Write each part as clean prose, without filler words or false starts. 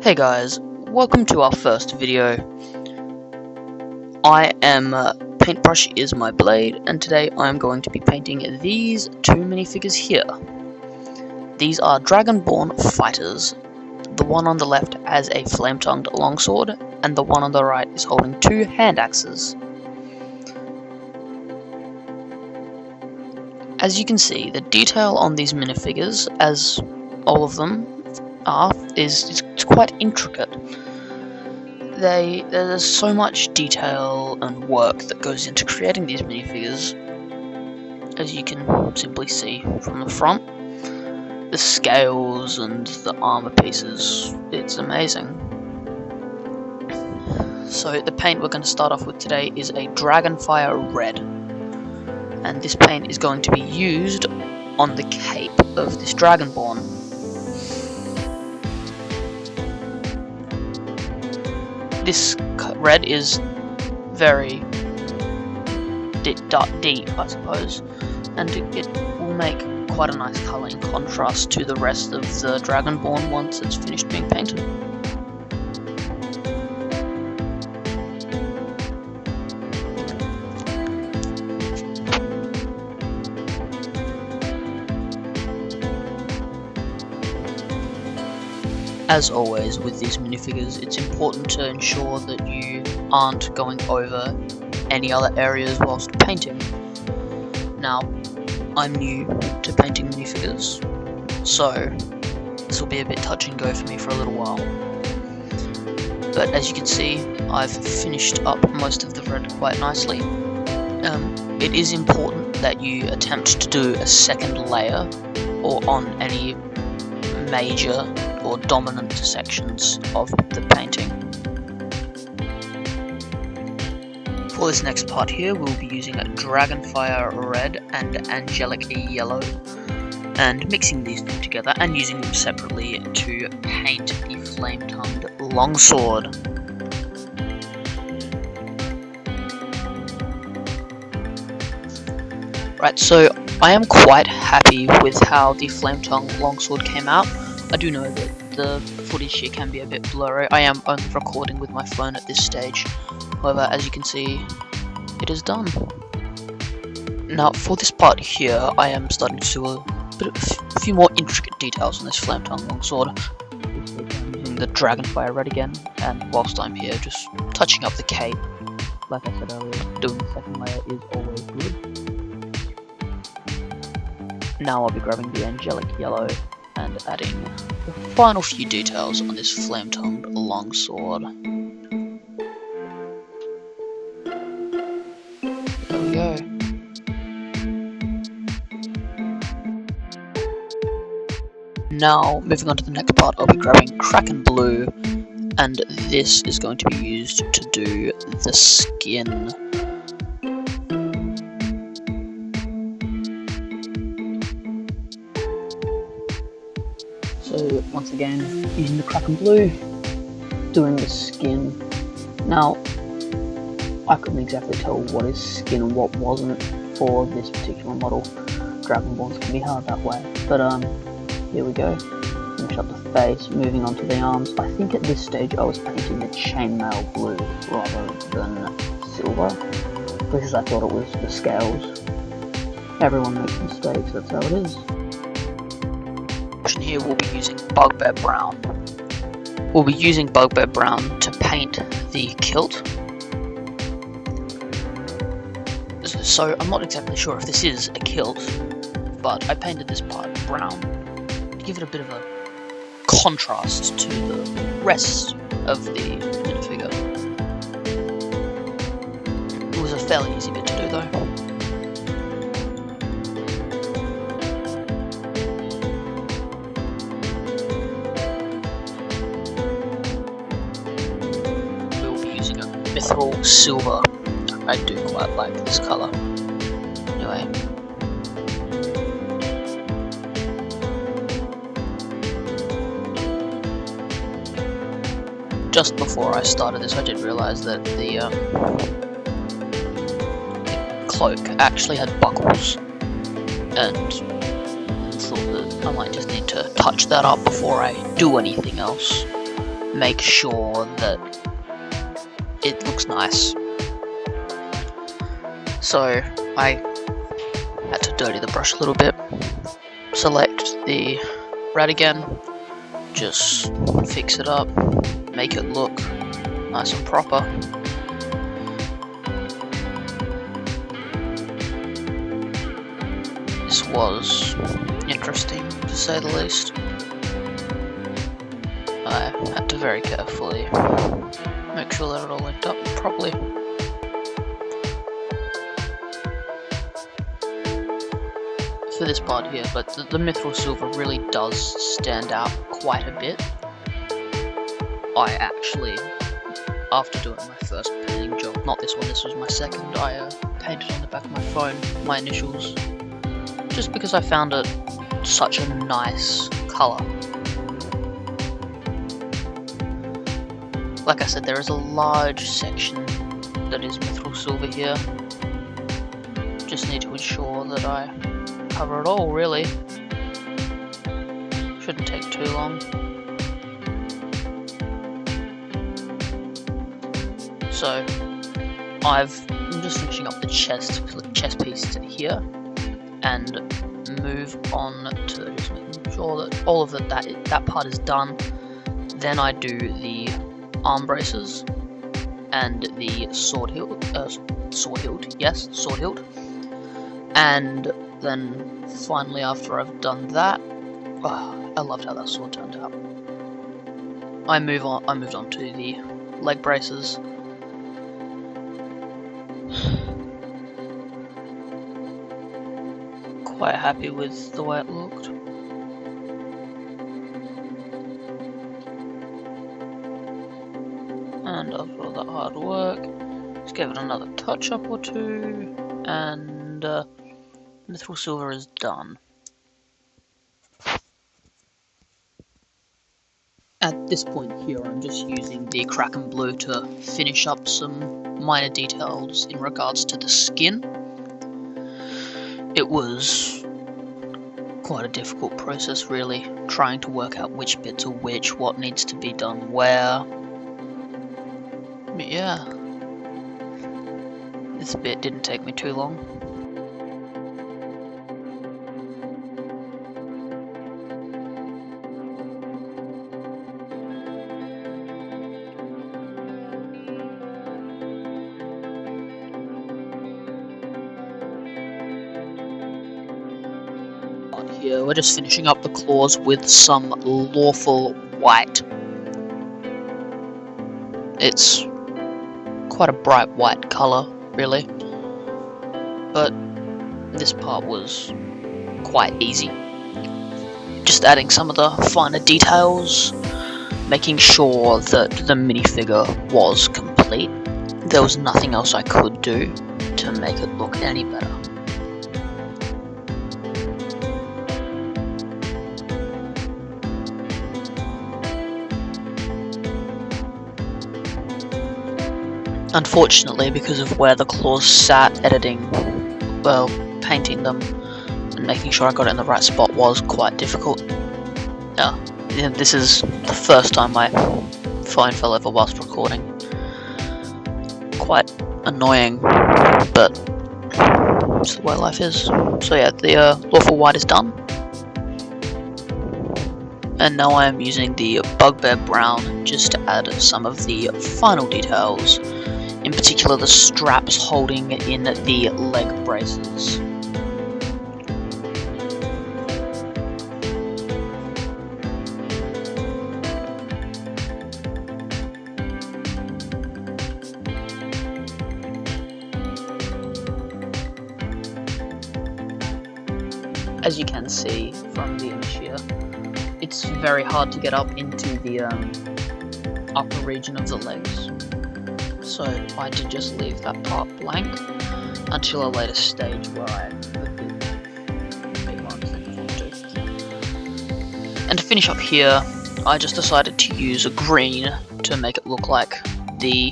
Hey guys, welcome to our first video. I am Paintbrush is my blade, and today I am going to be painting these two minifigures here. These are Dragonborn Fighters. The one on the left has a flame-tongued longsword, and the one on the right is holding two hand axes. As you can see, the detail on these minifigures, as all of them are, is quite intricate. There's so much detail and work that goes into creating these minifigures, as you can simply see from the front. The scales and the armor pieces, it's amazing. So the paint we're going to start off with today is a Dragonfire Red, and this paint is going to be used on the cape of this Dragonborn. This red is very deep, I suppose, and it will make quite a nice colour in contrast to the rest of the Dragonborn once it's finished being painted. As always with these minifigures, it's important to ensure that you aren't going over any other areas whilst painting. Now, I'm new to painting minifigures, so this will be a bit touch and go for me for a little while. But as you can see, I've finished up most of the red quite nicely. It is important that you attempt to do a second layer or on any major or dominant sections of the painting. For this next part here, we'll be using a Dragonfire Red and Angelic Yellow, and mixing these two together and using them separately to paint the flame-tongued longsword. Right, so I am quite happy with how the flame-tongued longsword came out. I do know that the footage here can be a bit blurry. I am only recording with my phone at this stage. However, as you can see, it is done. Now, for this part here, I am starting to do a few more intricate details on this flame-tongued longsword. I'm using the Dragonfire Red again, and whilst I'm here, just touching up the cape. Like I said earlier, doing the second layer is always good. Now I'll be grabbing the Angelic Yellow and adding the final few details on this flame-tongued longsword. There we go. Now, moving on to the next part, I'll be grabbing Kraken Blue, and this is going to be used to do the skin. So once again, using the Kraken Blue, doing the skin. Now, I couldn't exactly tell what is skin and what wasn't for this particular model. Dragonborns can be hard that way, but here we go. Finish up the face, moving on to the arms. I think at this stage I was painting the chainmail blue rather than silver, because I thought it was the scales. Everyone makes mistakes, that's how it is. Here we'll be using Bugbear Brown. We'll be using Bugbear Brown to paint the kilt. So I'm not exactly sure if this is a kilt, but I painted this part brown to give it a bit of a contrast to the rest of the minifigure. It was a fairly easy bit to do though. Mithril Silver. I do quite like this colour. Anyway. Just before I started this, I did realise that the cloak actually had buckles, and thought that I might just need to touch that up before I do anything else. make sure that it looks nice. So I had to dirty the brush a little bit, select the red again, just fix it up, make it look nice and proper. This was interesting, to say the least. I had to very carefully make sure that it all linked up properly. For this part here, but the mithril silver really does stand out quite a bit. I actually, after doing my first painting job, not this one, this was my second, I painted on the back of my phone my initials, just because I found it such a nice colour. Like I said, there is a large section that is mithril silver here. Just need to ensure that I cover it all, really. Shouldn't take too long. So, I'm just finishing up the chest piece here, and move on to just making sure that all of that part is done. Then I do the arm braces and the sword hilt, and then finally, after I've done that, I loved how that sword turned out. I moved on to the leg braces. Quite happy with the way it looked. And after all that hard work, just give it another touch up or two, and mithril silver is done. At this point here, I'm just using the Kraken Blue to finish up some minor details in regards to the skin. It was quite a difficult process, really, trying to work out which bits are which, what needs to be done where. But yeah, this bit didn't take me too long. Here, we're just finishing up the claws with some lawful white. It's quite a bright white colour, really, but this part was quite easy. Just adding some of the finer details, making sure that the minifigure was complete. There was nothing else I could do to make it look any better. Unfortunately, because of where the claws sat, painting them and making sure I got it in the right spot was quite difficult. Yeah, this is the first time my phone fell over whilst recording. Quite annoying, but it's the way life is. So yeah, the lawful white is done. And now I am using the bugbear brown just to add some of the final details. In particular, the straps holding in the leg braces. As you can see from the image here, it's very hard to get up into the upper region of the legs. So I did just leave that part blank until a later stage where I have been more to. And to finish up here, I just decided to use a green to make it look like the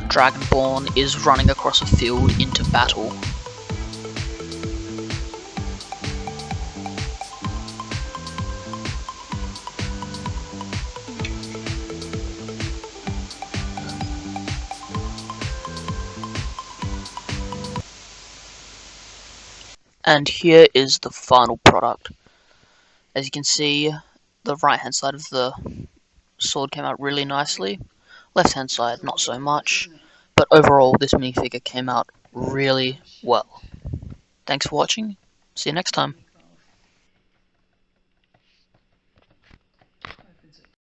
Dragonborn is running across a field into battle. And here is the final product. As you can see, the right hand side of the sword came out really nicely, left hand side not so much, but overall this minifigure came out really well. Thanks for watching, see you next time.